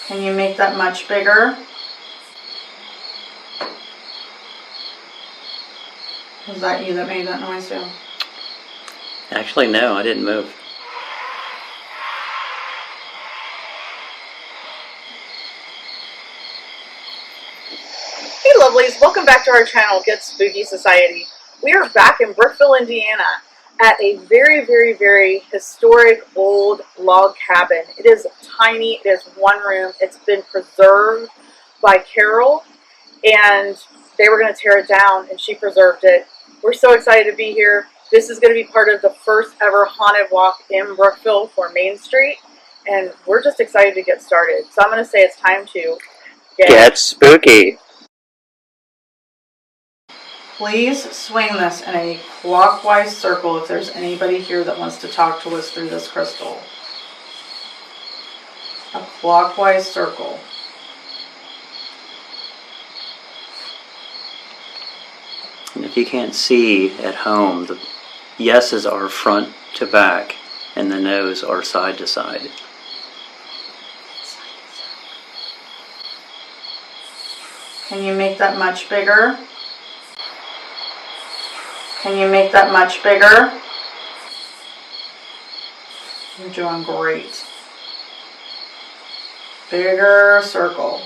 Can you make that much bigger? Was that you that made that noise too? Actually, no, I didn't move. Hey lovelies, welcome back to our channel, Get Spooky Society. We are back in Brookville, Indiana at a very historic old log cabin. It is tiny, it is one room, it's been preserved by Carol, and they were going to tear it down and she preserved it. We're so excited to be here. This is going to be part of the first ever haunted walk in Brookville for Main Street, and we're just excited to get started. So I'm going to say it's time to Get spooky. Please swing this in a clockwise circle if there's anybody here that wants to talk to us through this crystal. A clockwise circle. And if you can't see at home, the yeses are front to back and the no's are side to side. Can you make that much bigger? Can you make that much bigger? You're doing great. Bigger circle.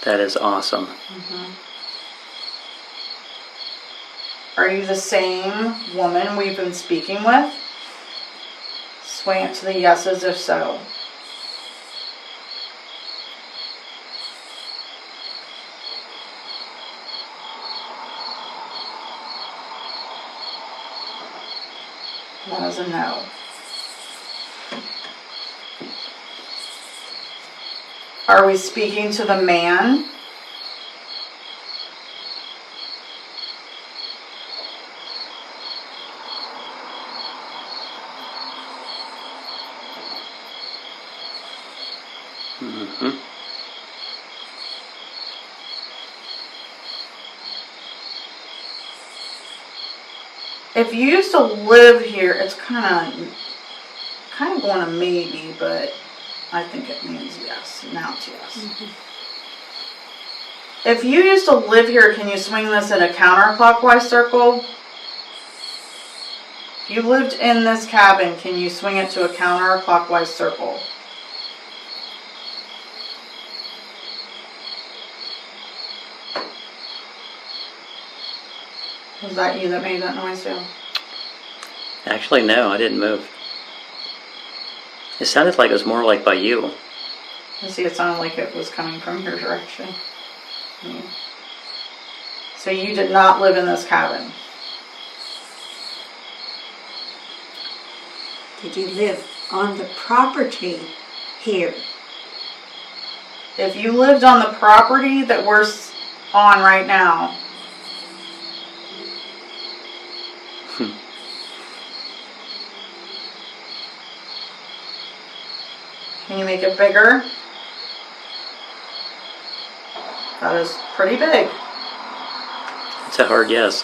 That is awesome. Are you the same woman we've been speaking with? Swing it to the yeses if so. That is a no. Are we speaking to the man? If you used to live here, it's kind of going to maybe, but I think it means yes. Now it's yes. If you used to live here, can you swing this in a counterclockwise circle? If you lived in this cabin, can you swing it to a counterclockwise circle? Was that you that made that noise too? Actually, no, I didn't move. It sounded like it was more like by you. You see, it sounded like it was coming from your direction. Yeah. So you did not live in this cabin. Did you live on the property here? If you lived on the property that we're on right now, can you make it bigger? That is pretty big. It's a hard yes.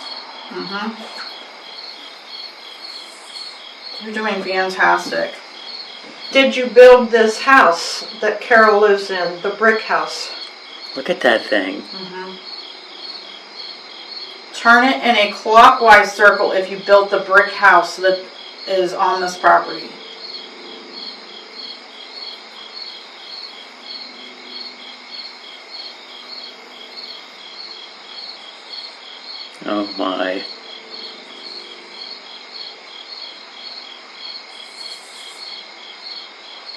You're doing fantastic. Did you build this house that Carol lives in, the brick house? Look at that thing. Turn it in a clockwise circle if you built the brick house that is on this property. Oh my.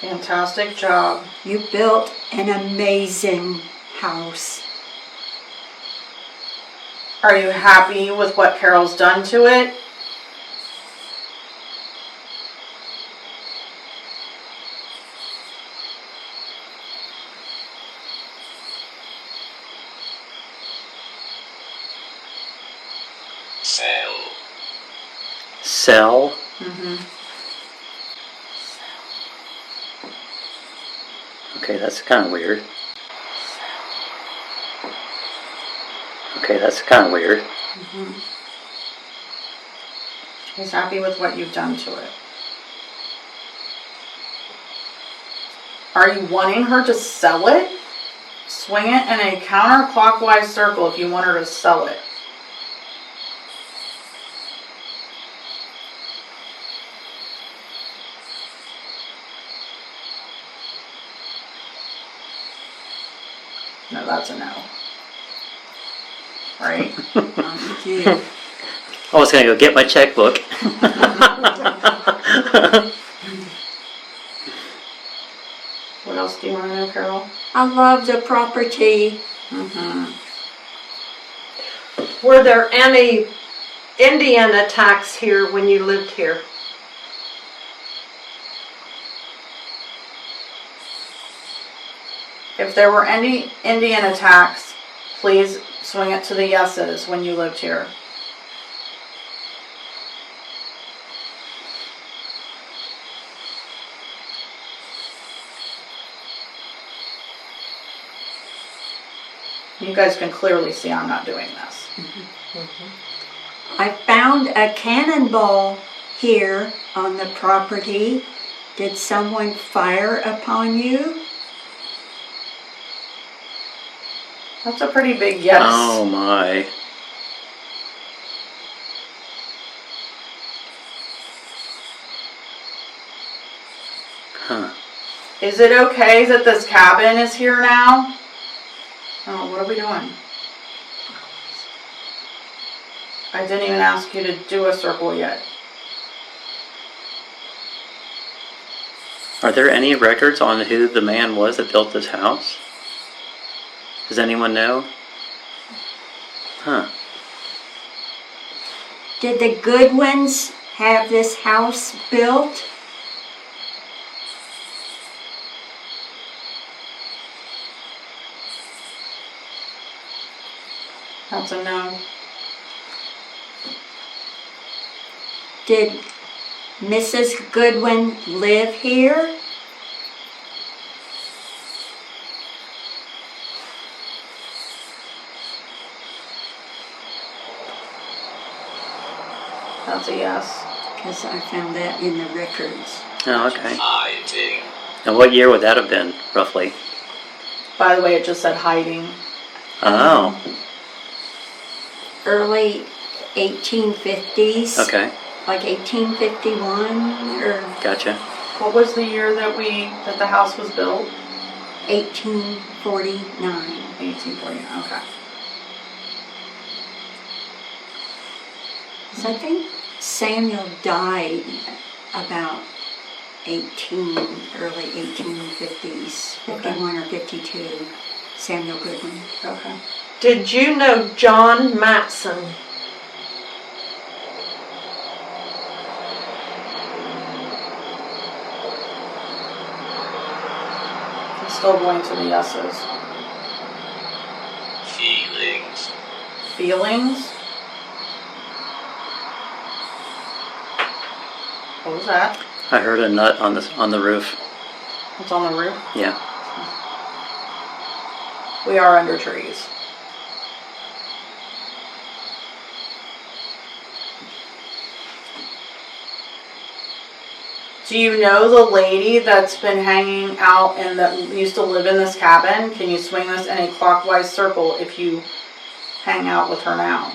Fantastic job. You built an amazing house. Are you happy with what Carol's done to it? Sell? Okay, that's kind of weird. Okay, that's kind of weird. He's happy with what you've done to it. Are you wanting her to sell it? Swing it in a counterclockwise circle if you want her to sell it. No, that's a no. Right? You. I was gonna go get my checkbook. What else do you want to know, Carol? I love the property. Were there any Indian attacks here when you lived here? If there were any Indian attacks, please swing it to the yeses when you lived here. You guys can clearly see I'm not doing this. I found a cannonball here on the property. Did someone fire upon you? That's a pretty big yes. Oh my. Huh. Is it okay that this cabin is here now? Oh, what are we doing? I didn't even ask you to do a circle yet. Are there any records on who the man was that built this house? Does anyone know? Huh. Did the Goodwins have this house built? That's a no. Did Mrs. Goodwin live here? That's a yes. Because I found that in the records. Oh, okay. And what year would that have been, roughly? By the way, it just said hiding. Oh, Early 1850s. okay. Like 1851 or Gotcha. What was the year that the house was built? 1849. 1849. Okay. So I think Samuel died about early 1850s, 51 or 52. Samuel Goodwin. Okay. Did you know John Matson? I'm still going to the yeses. Feelings. Feelings? What was that? I heard a nut on the roof. It's on the roof. Yeah. We are under trees. Do you know the lady that's been hanging out and that used to live in this cabin? Can you swing this in a clockwise circle if you hang out with her now?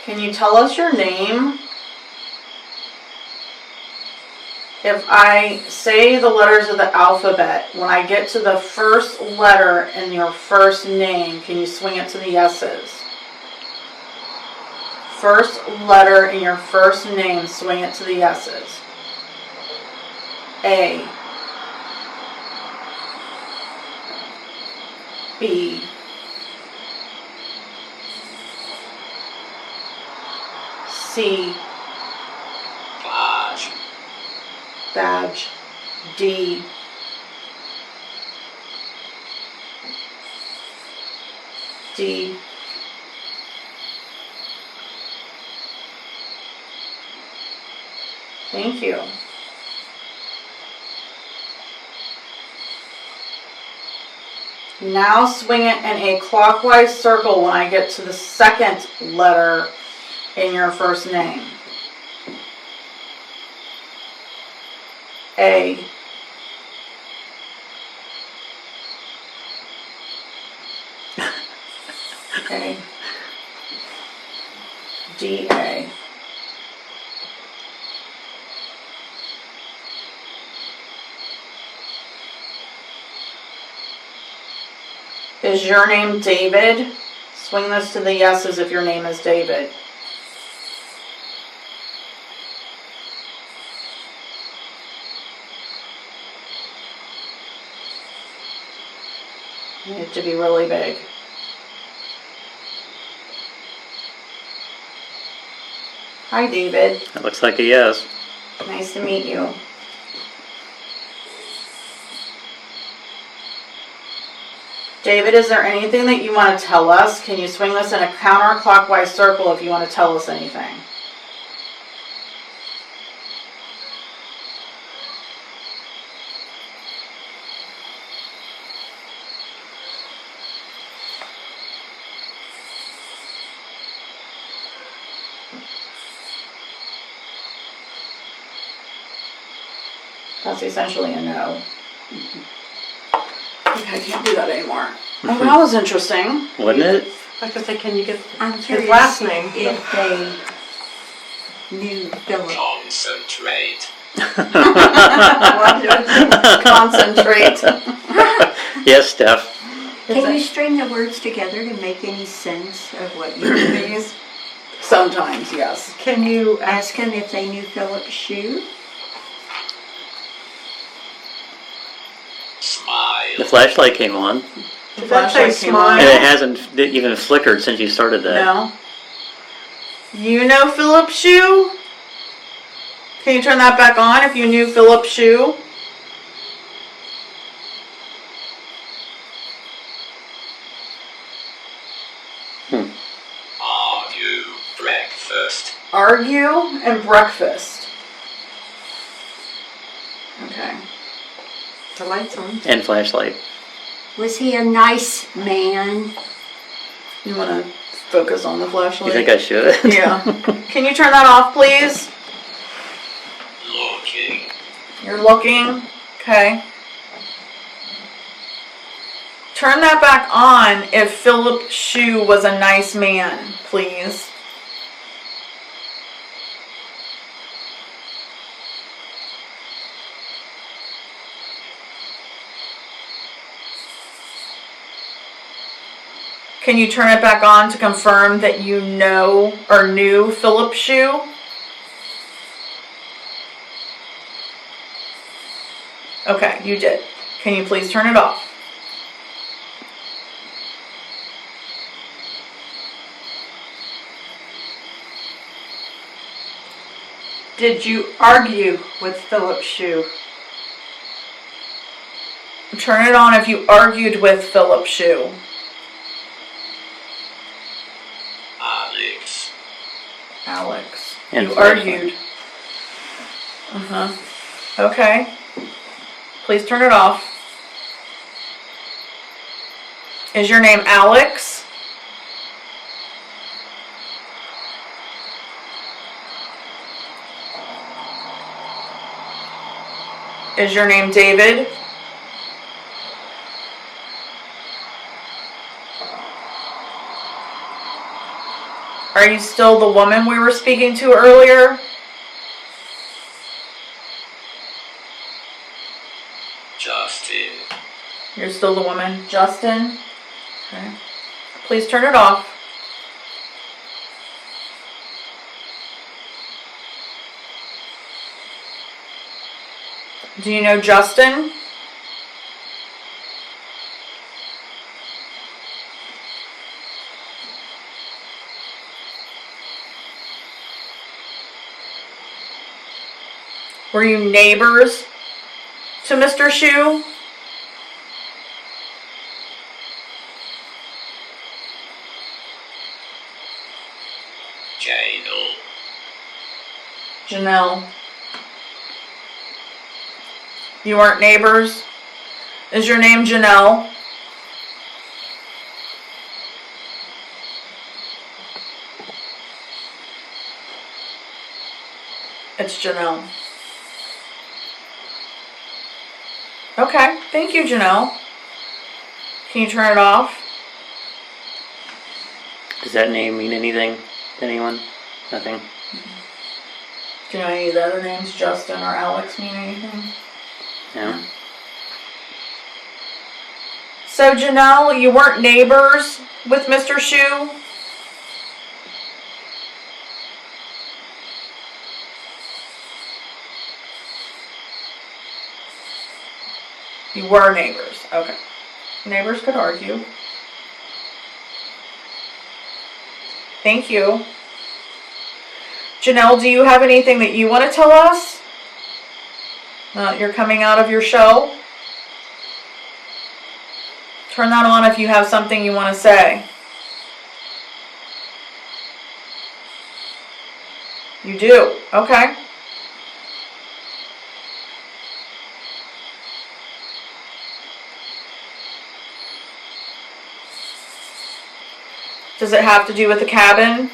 Can you tell us your name? If I say the letters of the alphabet, when I get to the first letter in your first name, can you swing it to the yeses? First letter in your first name, swing it to the yeses. A. B. C. Badge. Badge. D. D. Thank you. Now swing it in a clockwise circle when I get to the second letter in your first name. A. A. D-A. Is your name David? Swing this to the yeses if your name is David. You need it to be really big. Hi, David. That looks like a yes. Nice to meet you. David, is there anything that you want to tell us? Can you swing this in a counterclockwise circle if you want to tell us anything? That's essentially a no. Okay, I can't do that anymore. Well, that was interesting. Wasn't it? Like I say, can you get I'm his curious last name? if they knew Philip. Concentrate. Concentrate. Yes, Steph. Can you string the words together to make any sense of what you mean? Sometimes, yes. Can you Ask him if they knew Philip's shoe. Smile. The flashlight came on, Did that say Flashlight came on. smile? and it hasn't even flickered since you started that. No. You know Philip's shoe? Can you turn that back on if you knew Philip's shoe? Are you breakfast? Argue and breakfast. Okay. The light's on. And flashlight. Was he a nice man? You want to focus on the You flashlight? think I should? Yeah. Can you turn that off, please? Looking. You're looking. Okay. Turn that back on if Philip Shue was a nice man, please. Can you turn it back on to confirm that you know or knew Philip Shue? Okay, you did. Can you please turn it off? Did you argue with Philip Shue? Turn it on if you argued with Philip Shue. Alex. Alex. And You flashlight. argued. Okay. Please turn it off. Is your name Alex? Is your name David? Are you still the woman we were speaking to earlier? Justin. You're still the woman, Justin? Okay. Please turn it off. Do you know Justin? Were you neighbors to Mr. Shue? Janel. Janelle. You weren't neighbors? Is your name Janelle? It's Janelle. Okay, thank you, Janelle. Can you turn it off? Does that name mean anything to anyone? Nothing? Do you know any of the other names, Justin or Alex, mean anything? No? So, Janelle, you weren't neighbors with Mr. Shu? You were neighbors. Okay. Neighbors could argue. Thank you. Janelle, do you have anything that you want to tell us? You're coming out of your show? Turn that on if you have something you want to say. You do? Okay. Does it have to do with the cabin?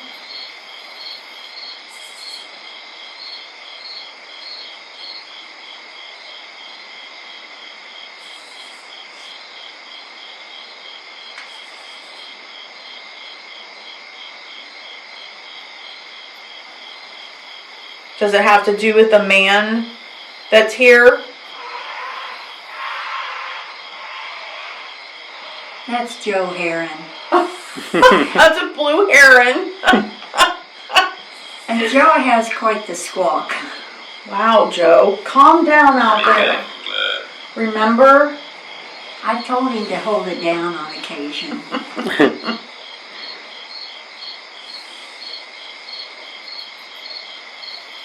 Does it have to do with the man that's here? That's Joe Heron. That's a blue heron. And Joe has quite the squawk. Wow, Joe. Calm down out there. Remember? I've told him to hold it down on occasion.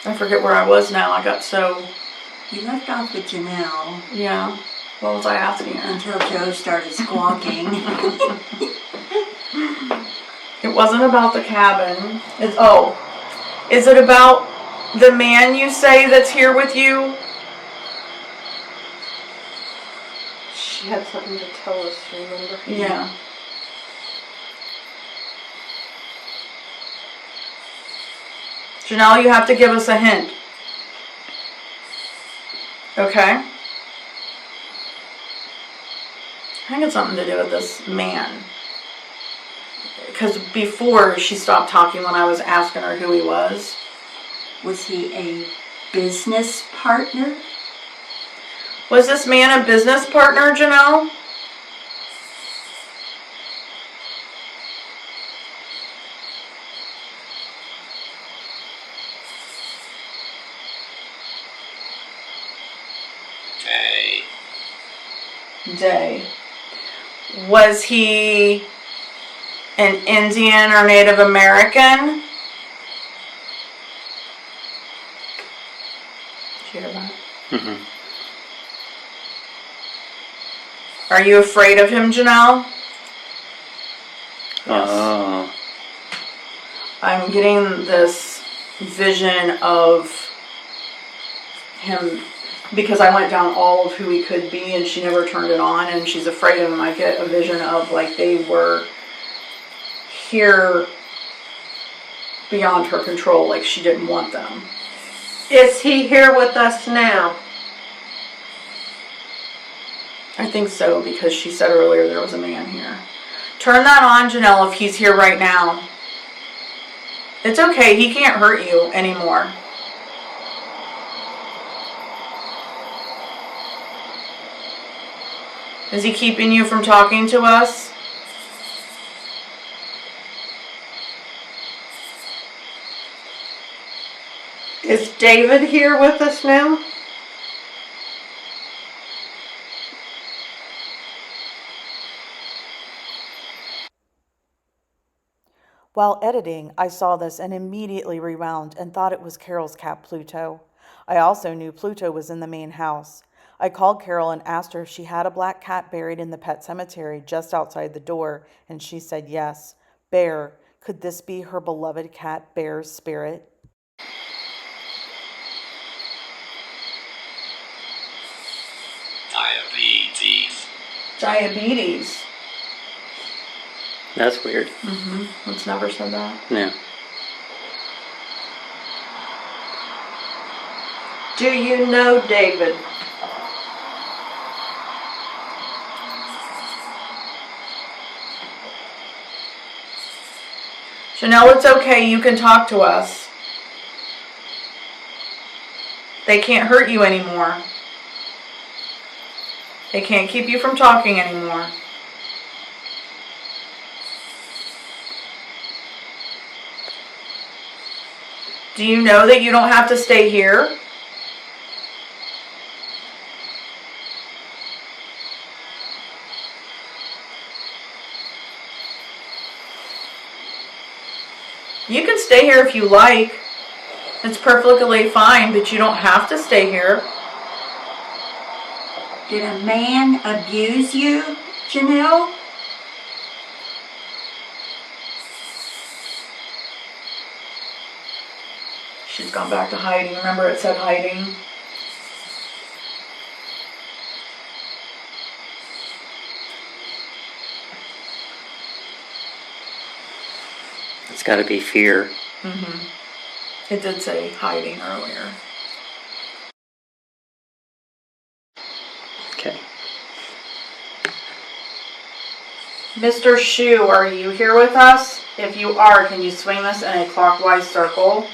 I forget where I was now. I got so... You left off with Janelle. Yeah. What was I asking her? Until Joe started squawking. It wasn't about the cabin. Is it about the man you say that's here with you? She had something to tell us, remember? Yeah. Janelle, you have to give us a hint. Okay. I think it's something to do with this man. Because before she stopped talking when I was asking her who he was. Was he a business partner? Was this man a business partner, Janelle? Day. Was he an Indian or Native American? Did you hear that? Mm-hmm. Are you afraid of him, Janelle? Oh. I'm getting this vision of him because I went down all of who he could be and she never turned it on and she's afraid of him. I get a vision of like they were here beyond her control, like she didn't want them. Is he here with us now? I think so because she said earlier there was a man here. Turn that on, Janelle, if he's here right now. It's okay, he can't hurt you anymore. Is he keeping you from talking to us? Is David here with us now? While editing, I saw this and immediately rewound and thought it was Carol's cat, Pluto. I also knew Pluto was in the main house. I called Carol and asked her if she had a black cat buried in the pet cemetery just outside the door, and she said yes. Bear, could this be her beloved cat, Bear's spirit? Diabetes. That's weird. Let's never said that. No. Do you know David? Chanel, it's okay. You can talk to us. They can't hurt you anymore. They can't keep you from talking anymore. Do you know that you don't have to stay here? You can stay here if you like. It's perfectly fine, but you don't have to stay here. Did a man abuse you, Janelle? She's gone back to hiding. Remember it said hiding? It's got to be fear. It did say hiding earlier. Okay. Mr. Shu, are you here with us? If you are, can you swing this in a clockwise circle?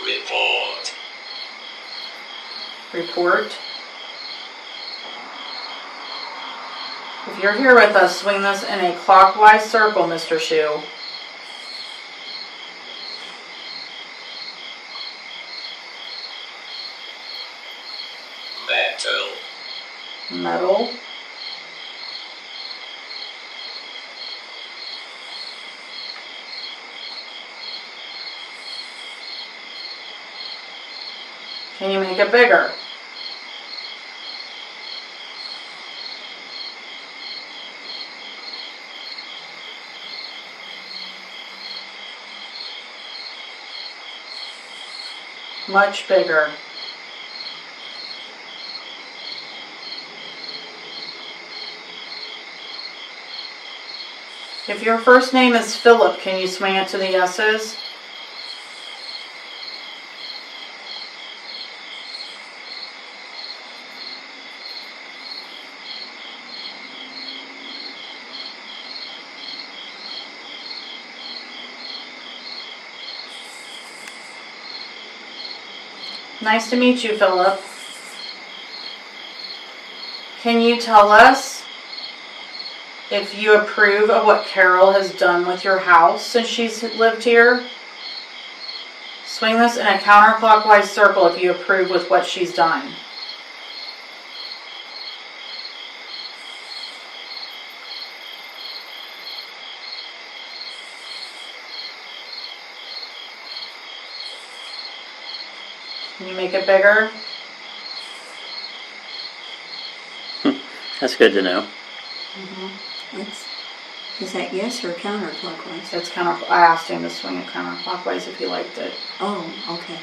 Report. Report. If you're here with us, swing this in a clockwise circle, Mr. Shu. Metal. Metal. Can you make it bigger? Much bigger. If your first name is Philip, can you swing it to the S's? Nice to meet you, Philip. Can you tell us if you approve of what Carol has done with your house since she's lived here? Swing this in a counterclockwise circle if you approve with what she's done. Can you make it bigger? That's good to know. Is that yes or counterclockwise? It's I asked him to swing it counterclockwise if he liked it. Oh, okay.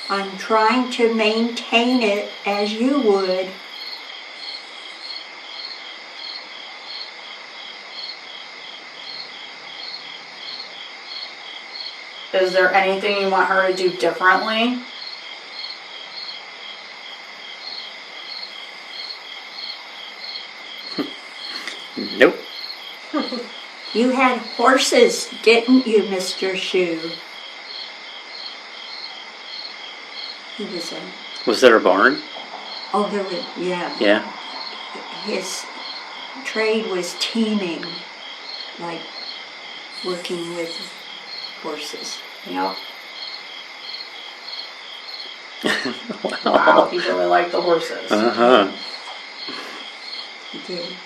I'm trying to maintain it as you would. Is there anything you want her to do differently? Nope. You had horses, didn't you, Mr. Shu? He was a... Was there a barn? Oh, there was, yeah. Yeah. His trade was teeming, like working with horses. Yep. Wow. Wow, he really liked the horses. Uh-huh. He did.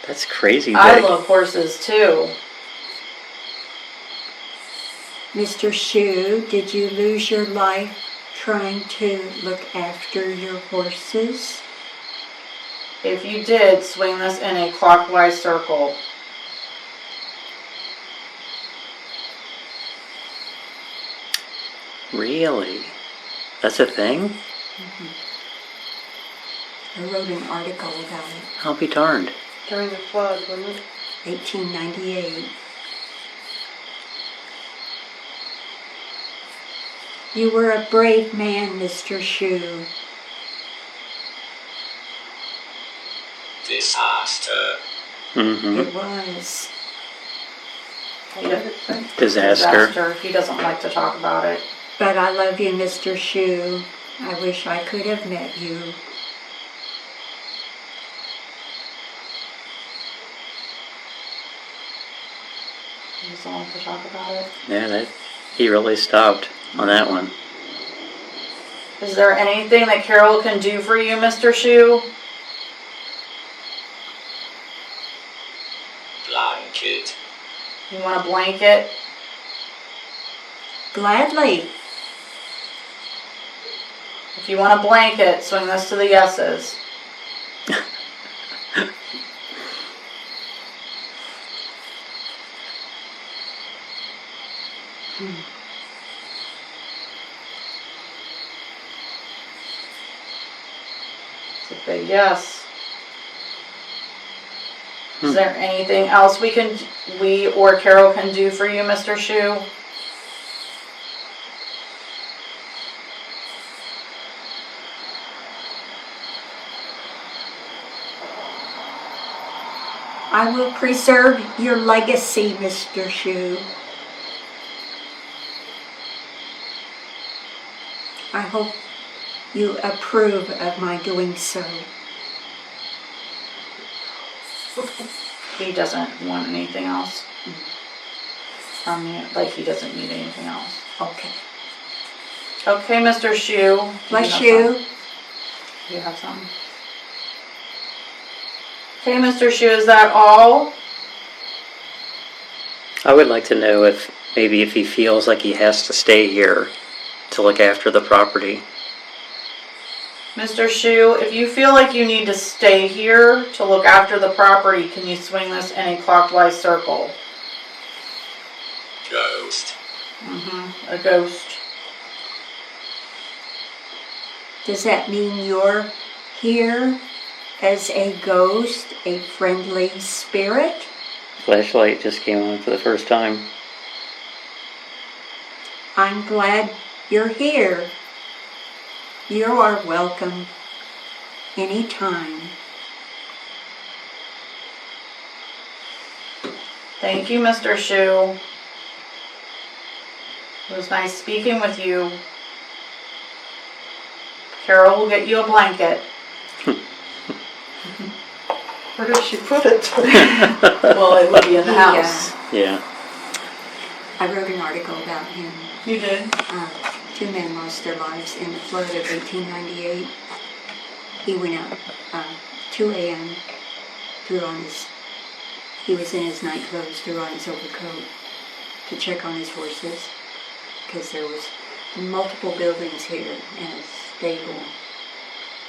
That's crazy. I love horses too. Mr. Shu, did you lose your life trying to look after your horses? If you did, swing this in a clockwise circle. Really? That's a thing? I wrote an article about it, I'll be darned. During the flood, wasn't it? 1898. You were a brave man, Mr. Shoe. Disaster. Mm-hmm. It was. Disaster. He doesn't like to talk about it. But I love you, Mr. Shoe. I wish I could have met you. He doesn't like to talk about it. Yeah, he really stopped on that one. Is there anything that Carol can do for you, Mr. Shoe? Blanket. You want a blanket? Gladly. If you want a blanket, swing this to the yeses. It's a big yes. Is there anything else we or Carol can do for you, Mr. Shoe? I will preserve your legacy, Mr. Shoe. I hope you approve of my doing so. He doesn't want anything else from you. Like, he doesn't need anything else. Okay. Okay, Mr. Shoe. Bless you. You have some. Okay, Mr. Shoe, is that all? I would like to know if he feels like he has to stay here to look after the property. Mr. Shoe, if you feel like you need to stay here to look after the property, can you swing this in a clockwise circle? Ghost. A ghost. Does that mean you're here as a ghost, a friendly spirit? Flashlight just came on for the first time. I'm glad you're here. You are welcome anytime. Thank you, Mr. Shoe. It was nice speaking with you. Carol will get you a blanket. Where does she put it? Well, it would be in the house. Yeah. I wrote an article about him. You did? Two men lost their lives in the flood of 1898. He went out 2 a.m., he was in his night clothes, threw on his overcoat to check on his horses, because there was multiple buildings here and a stable,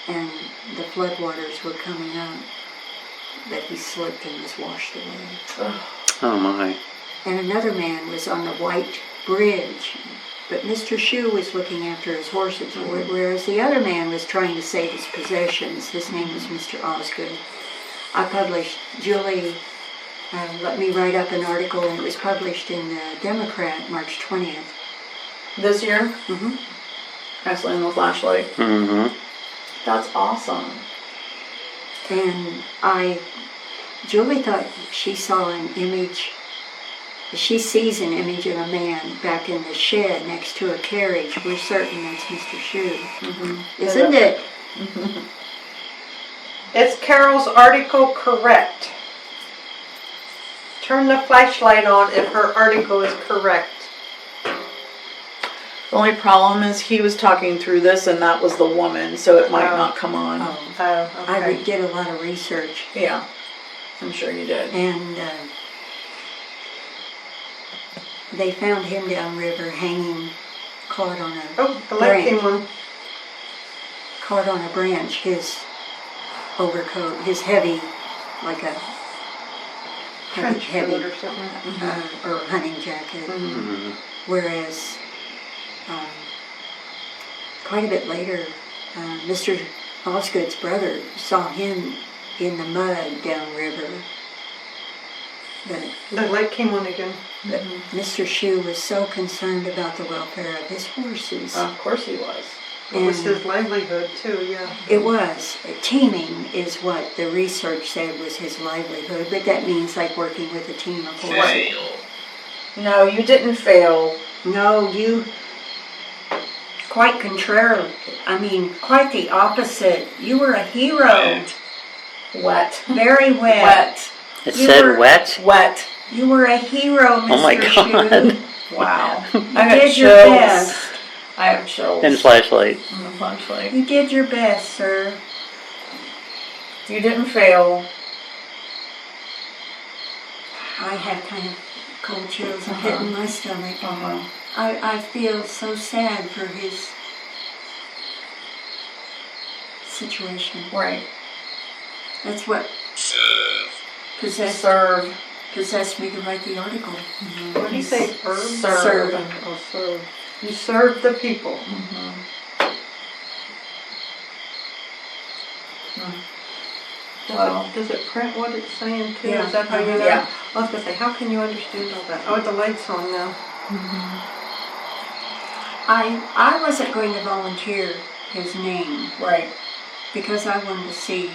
and the floodwaters were coming up, but he slipped and was washed away. Oh my. And another man was on the White Bridge, but Mr. Shoe was looking after his horses, whereas the other man was trying to save his possessions. His name was Mr. Osgood. Julie let me write up an article, and it was published in the Democrat March 20th. This year? Mm-hmm. Actually, in the flashlight. Mm-hmm. That's awesome. And Julie thought she saw an image. She sees an image of a man back in the shed next to a carriage. We're certain that's Mr. Shoe. Mm-hmm. Isn't it? Is Carol's article correct? Turn the flashlight on if her article is correct. The only problem is he was talking through this and that was the woman, so it might not come on. Oh, Oh, okay. I did a lot of research. Yeah, I'm sure you did. And they found him downriver hanging, caught on The light came on. a branch. His overcoat, his heavy, like a Trench heavy, coat or something. or hunting jacket. Mm-hmm. Whereas, quite a bit later, Mr. Osgood's brother saw him in the mud downriver. The light came on again. But Mr. Shue was so concerned about the welfare of his horses. Of course he was. It was And his livelihood too, yeah. it was. Teaming is what the research said was his livelihood, but that means like working with a team of horses. fail, No, you didn't fail. No, you, quite contrary, quite the opposite. You were a hero. wet, Wet. Very wet. Wet. It You said were- wet? Wet. You were a hero, Mr. Oh my God. Shue. Wow. You I got did your chills. best. I have chills. And flashlight. On the flashlight. You did your best, sir. You didn't fail. I have kind of cold chills and hit in my stomach. Uh-huh. I feel so sad for his situation. Right. That's what serve, possessed me to write the article. What do you say? Herb? Serve. Oh, serve. You serve the people. Wow. Does it print what it's saying too? Yeah. Is that how you know? Yeah. I was going to say, how can you understand all that? Oh, the light's on now. I wasn't going to volunteer his name Right. because I wanted to see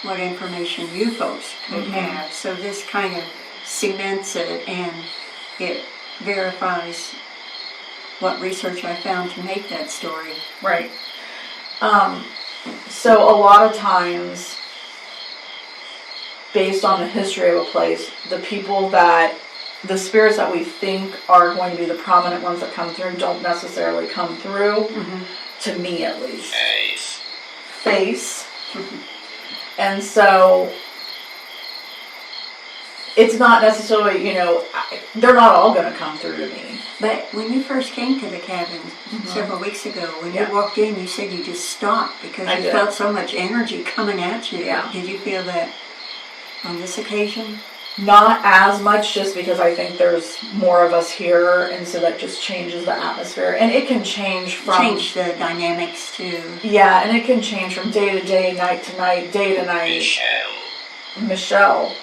what information you folks could have. So this kind of cements it and it verifies what research I found to make that story. Right. So a lot of times, based on the history of a place, the spirits that we think are going to be the prominent ones that come through don't necessarily come through, to me at least. Face. And so, it's not necessarily, they're not all going to come through to me. But when you first came to the cabin several weeks ago, when you walked in, you said you just stopped because I you did. felt so much energy coming at you. Yeah. Did you feel that on this occasion? Not as much, just because I think there's more of us here, and so that just changes the atmosphere. And it can change from... Change the dynamics too. Yeah, and it can change from day to day, night to night, day to night. Michelle.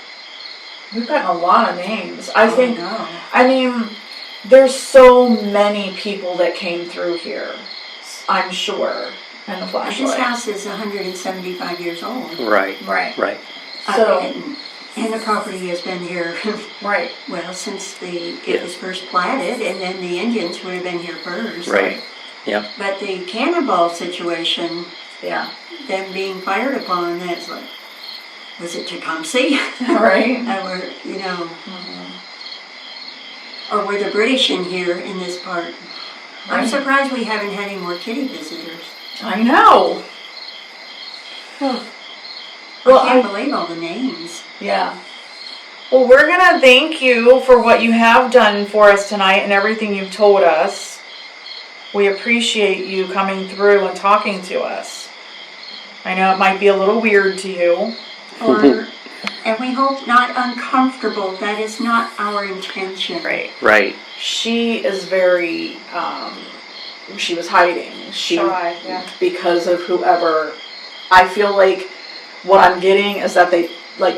We've gotten a lot of names. I mean, there's so many people that came through here, I'm sure, and the flashlight. This house is 175 years old. Right. Right. Right. So, And the property has been here, right. well, since it was first platted, and then the Indians would have been here first. Right. Yeah. But the cannonball situation, Yeah. them being fired upon, that's like, was it Tecumseh? Right. Or were the British in here in this part? I'm Right. surprised we haven't had any more kitty visitors. I know. Well, I can't believe all the names. Yeah. Well, we're going to thank you for what you have done for us tonight and everything you've told us. We appreciate you coming through and talking to us. I know it might be a little weird to you. And we hope not uncomfortable. That is not our intention. Right. Right. She is very, she was hiding. Shy, yeah. Because of whoever. I feel like what I'm getting is that they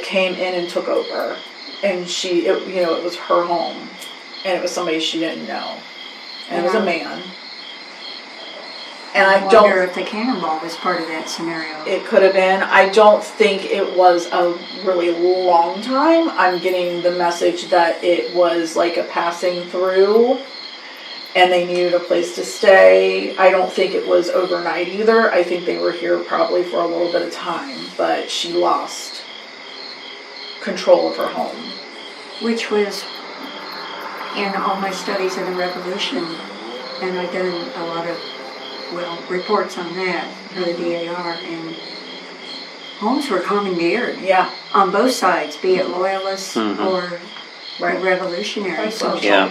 came in and took over. And it was her home. And it was somebody she didn't know. And it was a man. And I wonder if the cannonball was part of that scenario. It could have been. I don't think it was a really long time. I'm getting the message that it was like a passing through and they needed a place to stay. I don't think it was overnight either. I think they were here probably for a little bit of time, but she lost control of her home. Which was in all my studies of the Revolution, and I've done a lot of reports on that for the DAR, and homes were commandeered. Yeah. On both sides, be it loyalists Mhm. or revolutionaries. So Yeah.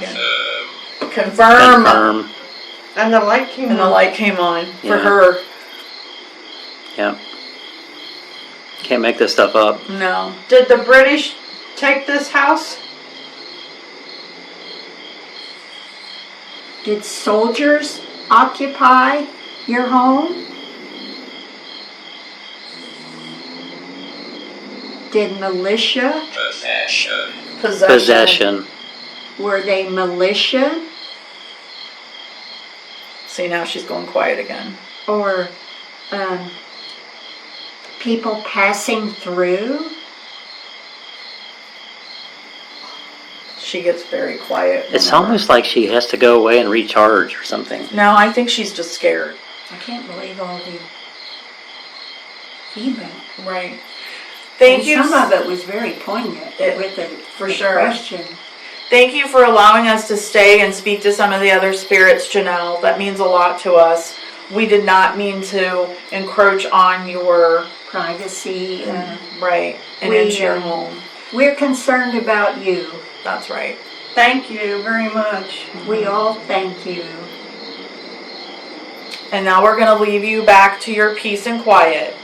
Confirm. And the light came And the on. light came on for Yeah. her. Yeah. Can't make this stuff up. No. Did the British take this house? Did soldiers occupy your home? Did militia? Possession. Possession. Were they militia See, now she's going quiet again. or people passing through? She gets very quiet. It's whenever- almost like she has to go away and recharge or something. No, I think she's just scared. I can't believe all the feedback. Right. Thank And you. some of it was very poignant with the, for the sure. question. Thank you for allowing us to stay and speak to some of the other spirits, Janelle. That means a lot to us. We did not mean to encroach on your Privacy. right and We, into your home. We're concerned about you. That's right. Thank you very much. We all thank you. And now we're going to leave you back to your peace and quiet.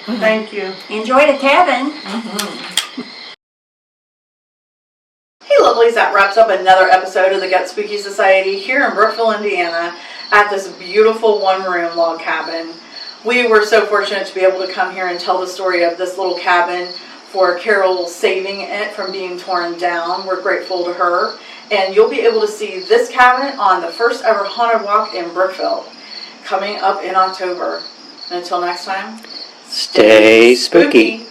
Thank you. Enjoy the cabin. Hey lovelies, that wraps up another episode of the Get Spooky Society here in Brookville, Indiana at this beautiful one-room log cabin. We were so fortunate to be able to come here and tell the story of this little cabin for Carol saving it from being torn down. We're grateful to her. And you'll be able to see this cabin on the first ever haunted walk in Brookville coming up in October. And until next time, Stay spooky.